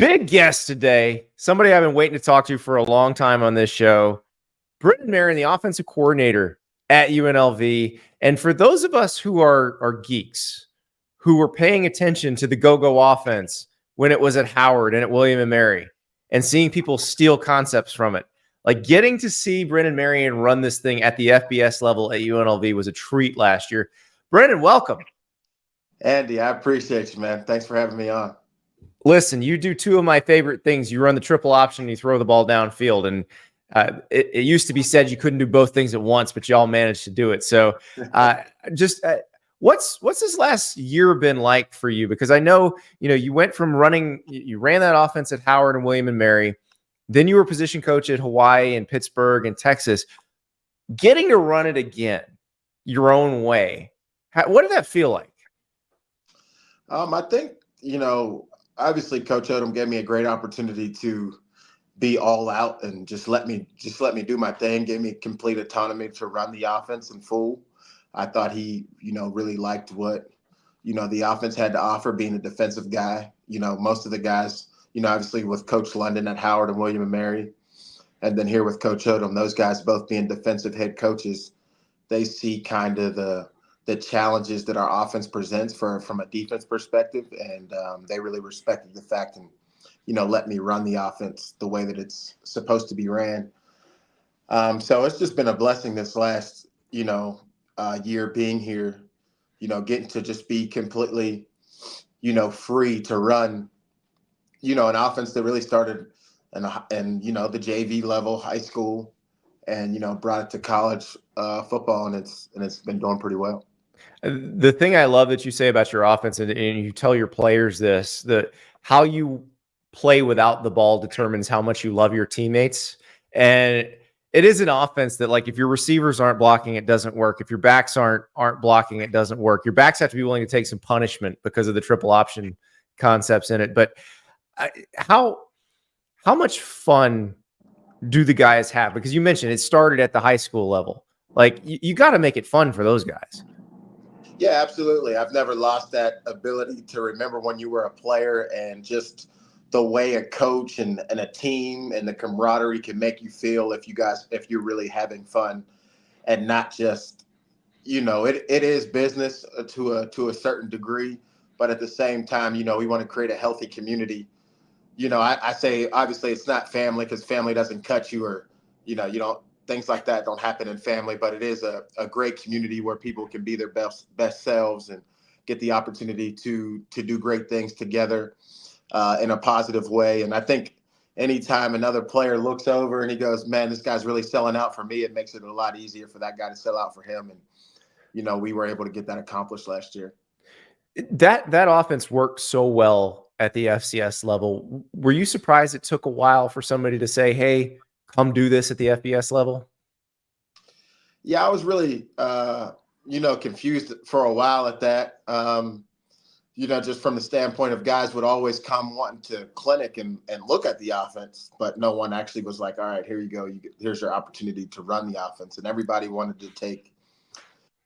Big guest today, somebody I've been waiting to talk to for a long time on this show, Brennan Marion, the offensive coordinator at UNLV. And for those of us who are geeks, who were paying attention to the go-go offense when it was at Howard and at William and Mary, and seeing people steal concepts from it, like getting to see Brennan Marion run this thing at the FBS level at UNLV was a treat last year. Brennan, welcome. Andy, I appreciate you, man. Thanks for having me on. Listen, you do two of my favorite things. You run the triple option and you throw the ball downfield. And it used to be said you couldn't do both things at once, but you all managed to do it. So what's this last year been like for you? Because I know, you went from you ran that offense at Howard and William and Mary. Then you were position coach at Hawaii and Pittsburgh and Texas. Getting to run it again your own way, what did that feel like? I think, obviously Coach Odom gave me a great opportunity to be all out and just let me do my thing, gave me complete autonomy to run the offense in full. I thought he, really liked what, the offense had to offer, being a defensive guy. Most of the guys, obviously with Coach London at Howard and William and Mary, and then here with Coach Odom, those guys both being defensive head coaches, they see kind of the challenges that our offense presents from a defense perspective. And they really respected the fact and, let me run the offense the way that it's supposed to be ran. So it's just been a blessing this last, year being here, getting to just be completely, free to run, an offense that really started in the JV level, high school, and, brought it to college football, and it's been doing pretty well. The thing I love that you say about your offense, and you tell your players this, that how you play without the ball determines how much you love your teammates. And it is an offense that, like, if your receivers aren't blocking, it doesn't work. If your backs aren't blocking, it doesn't work. Your backs have to be willing to take some punishment because of the triple option concepts in it. But how much fun do the guys have? Because you mentioned it started at the high school level. Like, you got to make it fun for those guys. Yeah, absolutely. I've never lost that ability to remember when you were a player, and just the way a coach and a team and the camaraderie can make you feel if you're really having fun, and not just, it is business to a certain degree, but at the same time, we want to create a healthy community. I say, obviously it's not family, because family doesn't cut you, or, you don't, things like that don't happen in family, but it is a great community where people can be their best selves and get the opportunity to do great things together in a positive way. And I think anytime another player looks over and he goes, man, this guy's really selling out for me, it makes it a lot easier for that guy to sell out for him. And, we were able to get that accomplished last year. That offense worked so well at the FCS level. Were you surprised it took a while for somebody to say, hey, come do this at the FBS level? Yeah, I was really, confused for a while at that. Just from the standpoint of guys would always come wanting to clinic and look at the offense, but no one actually was like, all right, here you go. Here's your opportunity to run the offense. And everybody wanted to take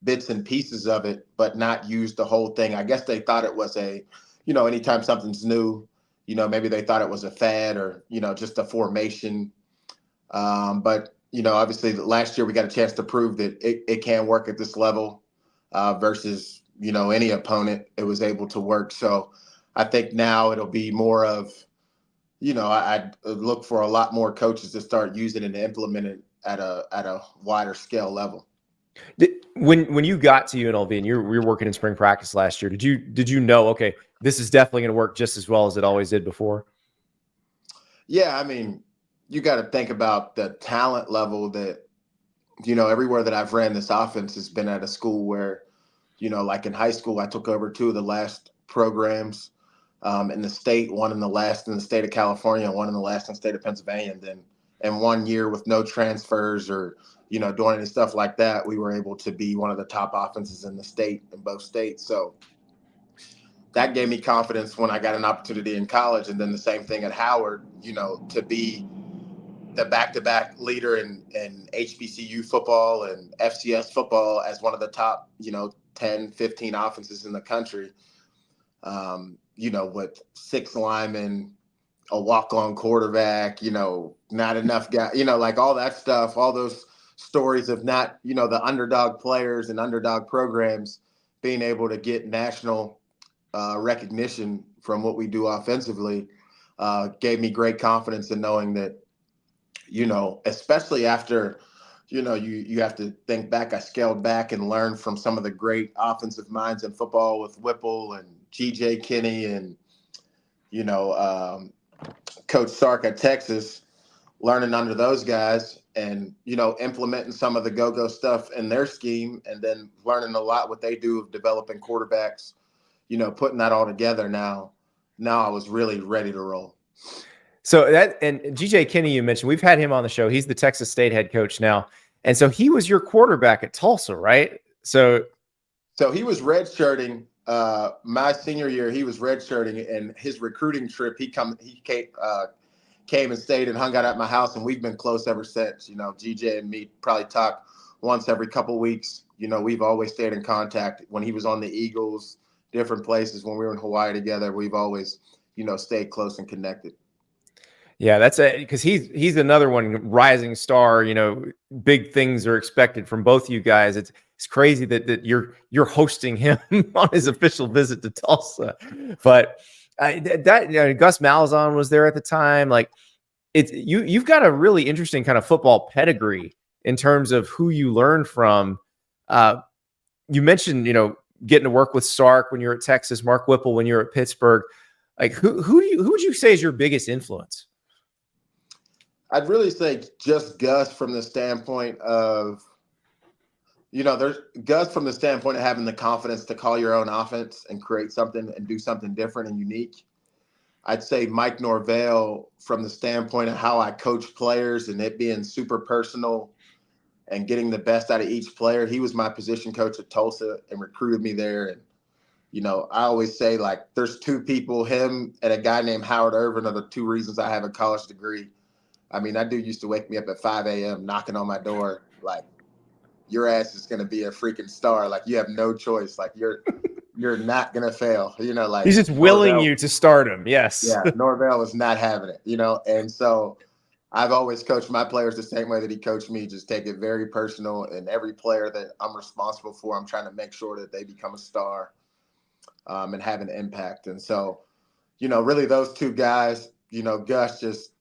bits and pieces of it, but not use the whole thing. I guess they thought it was anytime something's new, maybe they thought it was a fad or, just a formation. But, obviously last year we got a chance to prove that it can work at this level versus, any opponent. It was able to work. So I think now it'll be more of, I'd look for a lot more coaches to start using it and implement it at a wider scale level. When you got to UNLV and you were working in spring practice last year, did you know, okay, this is definitely going to work just as well as it always did before? Yeah, I mean, you got to think about the talent level that, everywhere that I've ran this offense has been at a school where, like in high school, I took over two of the last programs in the state, one in the last in the state of California, one in the last in the state of Pennsylvania. And then in 1 year with no transfers or, doing any stuff like that, we were able to be one of the top offenses in the state, in both states. So that gave me confidence when I got an opportunity in college. And then the same thing at Howard, to be the back-to-back leader in HBCU football and FCS football as one of the top, 10, 15 offenses in the country, with 6 linemen, a walk-on quarterback, not enough guy, like all that stuff, all those stories of not, the underdog players and underdog programs being able to get national recognition from what we do offensively gave me great confidence in knowing that, especially after, you have to think back. I scaled back and learned from some of the great offensive minds in football with Whipple and G.J. Kinney and, Coach Sark at Texas, learning under those guys and, implementing some of the go-go stuff in their scheme and then learning a lot what they do of developing quarterbacks, putting that all together now I was really ready to roll. So and G.J. Kinney, you mentioned, we've had him on the show. He's the Texas State head coach now. And so he was your quarterback at Tulsa, right? So he was redshirting my senior year. He was redshirting, and his recruiting trip, he came and stayed and hung out at my house, and we've been close ever since. GJ and me probably talk once every couple of weeks. We've always stayed in contact. When he was on the Eagles, different places, when we were in Hawaii together, we've always, stayed close and connected. Yeah, that's because he's another one, rising star. Big things are expected from both you guys. It's crazy that you're hosting him on his official visit to Tulsa. But Gus Malzahn was there at the time. Like, you've got a really interesting kind of football pedigree in terms of who you learn from. You mentioned getting to work with Sark when you're at Texas, Mark Whipple when you're at Pittsburgh. Like, who would you say is your biggest influence? I'd really say just Gus from the standpoint of, there's Gus from the standpoint of having the confidence to call your own offense and create something and do something different and unique. I'd say Mike Norvell from the standpoint of how I coach players and it being super personal and getting the best out of each player. He was my position coach at Tulsa and recruited me there. And, I always say, like, there's two people, him and a guy named Howard Irvin are the two reasons I have a college degree. I mean, that dude used to wake me up at 5 a.m. knocking on my door, like, your ass is going to be a freaking star. Like, you have no choice. Like, you're not going to fail. Like, he's just willing you to start him. Yes. Yeah. Norvell was not having it, and so I've always coached my players the same way that he coached me. Just take it very personal. And every player that I'm responsible for, I'm trying to make sure that they become a star and have an impact. And so, really those two guys, Gus just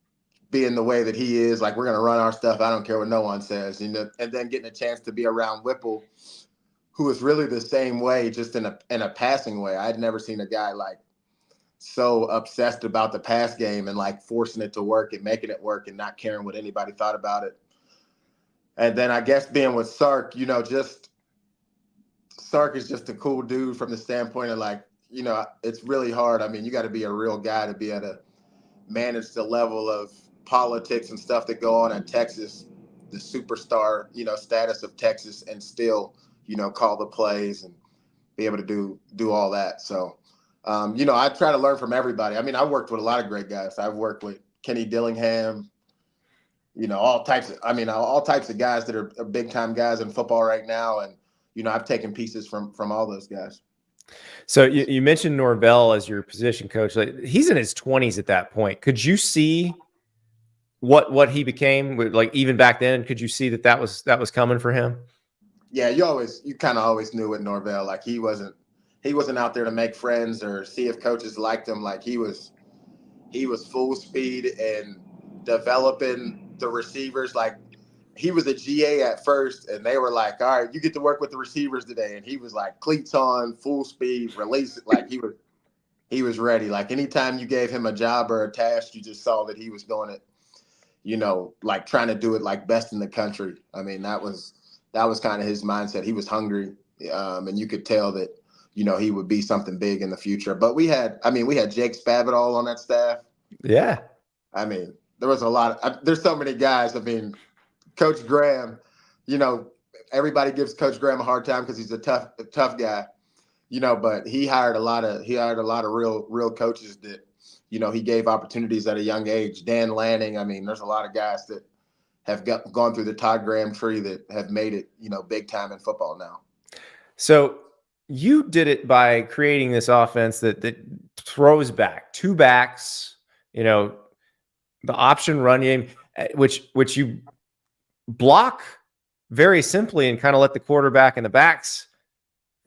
being the way that he is, like, we're going to run our stuff. I don't care what no one says, and then getting a chance to be around Whipple, who was really the same way, just in a passing way. I had never seen a guy like so obsessed about the pass game and like forcing it to work and making it work and not caring what anybody thought about it. And then I guess being with Sark, just Sark is just a cool dude from the standpoint of, like, it's really hard. I mean, you got to be a real guy to be able to manage the level of politics and stuff that go on in Texas, the superstar, status of Texas, and still, call the plays and be able to do all that. So, I try to learn from everybody. I mean, I worked with a lot of great guys. I've worked with Kenny Dillingham, all types of guys that are big time guys in football right now. And, I've taken pieces from all those guys. So you mentioned Norvell as your position coach. Like, he's in his 20s at that point. Could you see what he became? Like, even back then, could you see that was coming for him? Yeah, you kind of always knew with Norvell. Like, he wasn't out there to make friends or see if coaches liked him. Like, he was full speed and developing the receivers. Like, he was a GA at first, and they were like, all right, you get to work with the receivers today. And he was like, cleats on, full speed, release it. Like, he was ready. Like, anytime you gave him a job or a task, you just saw that he was doing it, like trying to do it like best in the country. I mean, that was kind of his mindset. He was hungry, and you could tell that, he would be something big in the future. But we had Jake Spavital on that staff. Yeah. I mean, there was a lot. There's so many guys. I mean, Coach Graham, everybody gives Coach Graham a hard time because he's a tough guy, but he hired a lot of real coaches that, he gave opportunities at a young age. Dan Lanning. I mean, there's a lot of guys that have gone through the Todd Graham tree that have made it, big time in football now. So you did it by creating this offense that throws back, two backs, the option run game, which you block very simply and kind of let the quarterback and the backs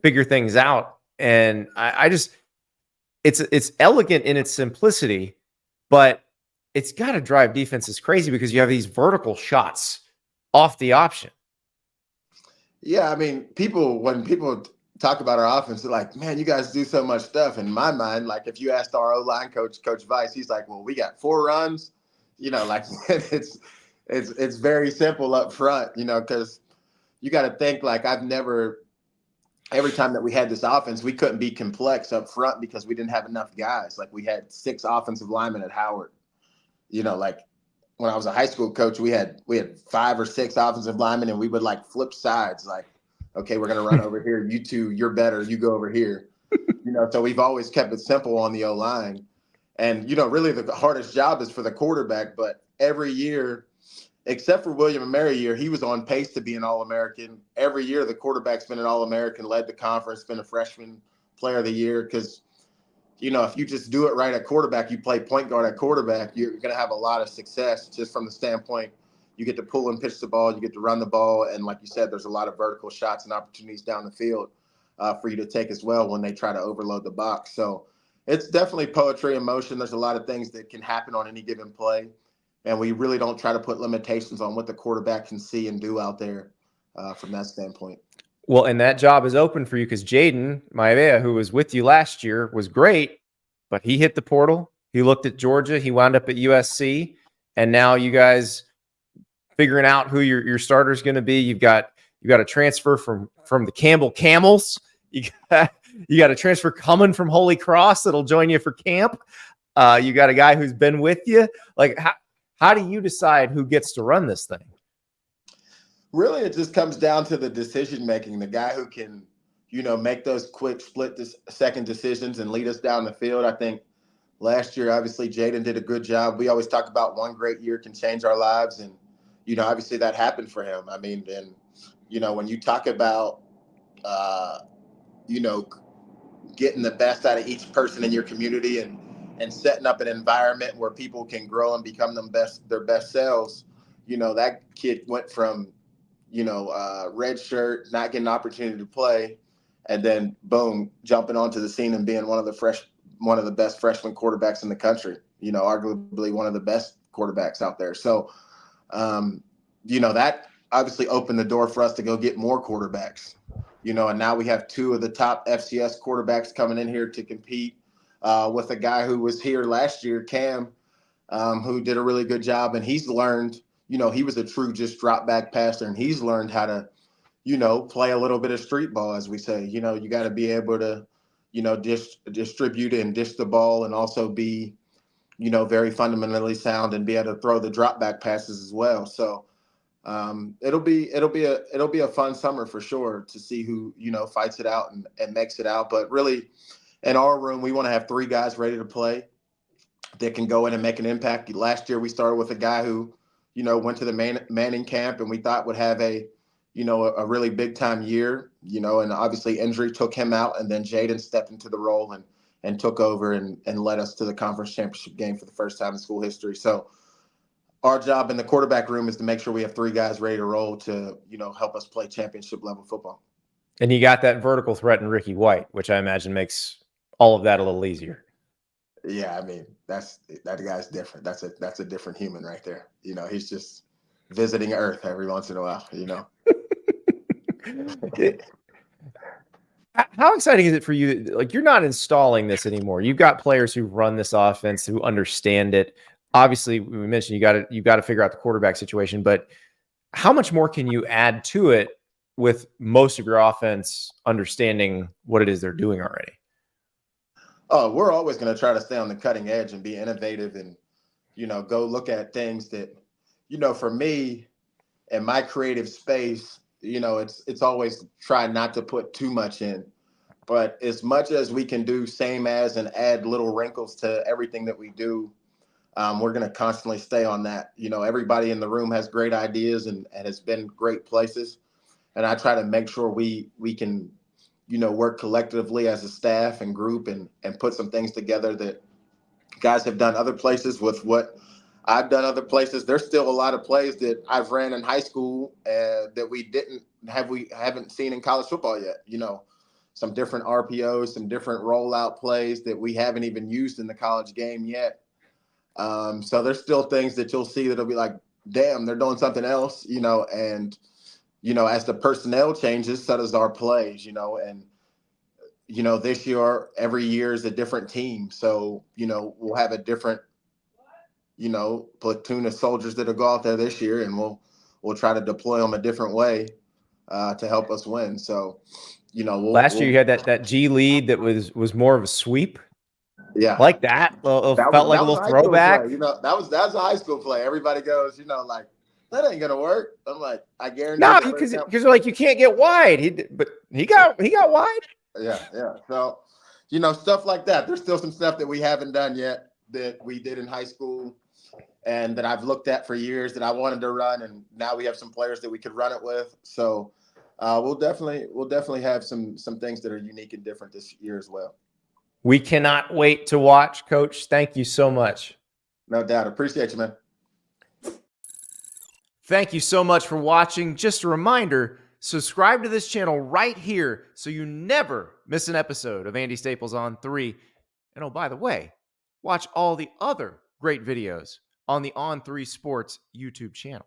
figure things out. And I just, it's elegant in its simplicity, but it's got to drive defenses crazy because you have these vertical shots off the option. Yeah, I mean, when people talk about our offense, they're like, man, you guys do so much stuff. In my mind, like if you asked our O-line coach, Coach Vice, he's like, well, we got 4 runs, like it's very simple up front, because you got to think like every time that we had this offense, we couldn't be complex up front because we didn't have enough guys. Like we had 6 offensive linemen at Howard, like when I was a high school coach, we had 5 or 6 offensive linemen, and we would like flip sides. Like, okay, we're gonna run over here. You two, you're better. You go over here. So we've always kept it simple on the O-line, and really the hardest job is for the quarterback. But every year, except for William and Mary year, he was on pace to be an All-American. Every year, the quarterback's been an All-American, led the conference, been a freshman player of the year because. If you just do it right at quarterback, you play point guard at quarterback, you're going to have a lot of success just from the standpoint you get to pull and pitch the ball, you get to run the ball. And like you said, there's a lot of vertical shots and opportunities down the field for you to take as well when they try to overload the box. So it's definitely poetry in motion. There's a lot of things that can happen on any given play. And we really don't try to put limitations on what the quarterback can see and do out there from that standpoint. Well, and that job is open for you because Jaden Maivea, who was with you last year, was great, but he hit the portal. He looked at Georgia. He wound up at USC. And now you guys figuring out who your starter is going to be. You got a transfer from the Campbell Camels. You got a transfer coming from Holy Cross that'll join you for camp. You got a guy who's been with you. Like, how do you decide who gets to run this thing? Really, it just comes down to the decision making, the guy who can, make those quick split-second decisions and lead us down the field. I think last year, obviously, Jaden did a good job. We always talk about one great year can change our lives. And, obviously that happened for him. I mean, and, when you talk about, getting the best out of each person in your community and setting up an environment where people can grow and become their best selves, that kid went from, red shirt, not getting an opportunity to play, and then boom, jumping onto the scene and being one of the best freshman quarterbacks in the country. Arguably one of the best quarterbacks out there. So, that obviously opened the door for us to go get more quarterbacks. And now we have 2 of the top FCS quarterbacks coming in here to compete with a guy who was here last year, Cam, who did a really good job, and he's learned. He was a true just drop back passer, and he's learned how to, play a little bit of street ball, as we say. You got to be able to, distribute and dish the ball and also be, very fundamentally sound and be able to throw the drop back passes as well. So it'll be a fun summer for sure to see who, fights it out and makes it out. But really, in our room, we want to have 3 guys ready to play that can go in and make an impact. Last year, we started with a guy who, went to the Manning camp and we thought would have a really big time year, and obviously injury took him out. And then Jaden stepped into the role and took over and led us to the conference championship game for the first time in school history. So our job in the quarterback room is to make sure we have 3 guys ready to roll to, help us play championship level football. And you got that vertical threat in Ricky White, which I imagine makes all of that a little easier. Yeah, I mean, that guy's different. That's a different human right there. He's just visiting Earth every once in a while, How exciting is it for you? Like, you're not installing this anymore. You've got players who run this offense, who understand it. Obviously, we mentioned you got to figure out the quarterback situation, but how much more can you add to it with most of your offense understanding what it is they're doing already? Oh, we're always going to try to stay on the cutting edge and be innovative and, go look at things that, for me and my creative space, it's always try not to put too much in. But as much as we can do same as and add little wrinkles to everything that we do, we're going to constantly stay on that. Everybody in the room has great ideas and has been great places. And I try to make sure we can work collectively as a staff and group and put some things together that guys have done other places with what I've done other places. There's still a lot of plays that I've ran in high school that we haven't seen in college football yet. Some different RPOs, some different rollout plays that we haven't even used in the college game yet. So there's still things that you'll see that'll be like, damn, they're doing something else, and as the personnel changes, so does our plays, and this year, every year is a different team. So, we'll have a different, platoon of soldiers that'll go out there this year, and we'll try to deploy them a different way to help us win. So, last year you had that G lead that was more of a sweep. Yeah, like that. It felt like a little throwback. That was a high school play. Everybody goes, like, that ain't gonna work. I'm like, I guarantee. No, because they're like, you can't get wide. But he got wide. Yeah. So, stuff like that. There's still some stuff that we haven't done yet that we did in high school, and that I've looked at for years that I wanted to run, and now we have some players that we could run it with. So, we'll definitely have some things that are unique and different this year as well. We cannot wait to watch, Coach. Thank you so much. No doubt. Appreciate you, man. Thank you so much for watching. Just a reminder, subscribe to this channel right here so you never miss an episode of Andy Staples on 3. And oh, by the way, watch all the other great videos on the On3 Sports YouTube channel.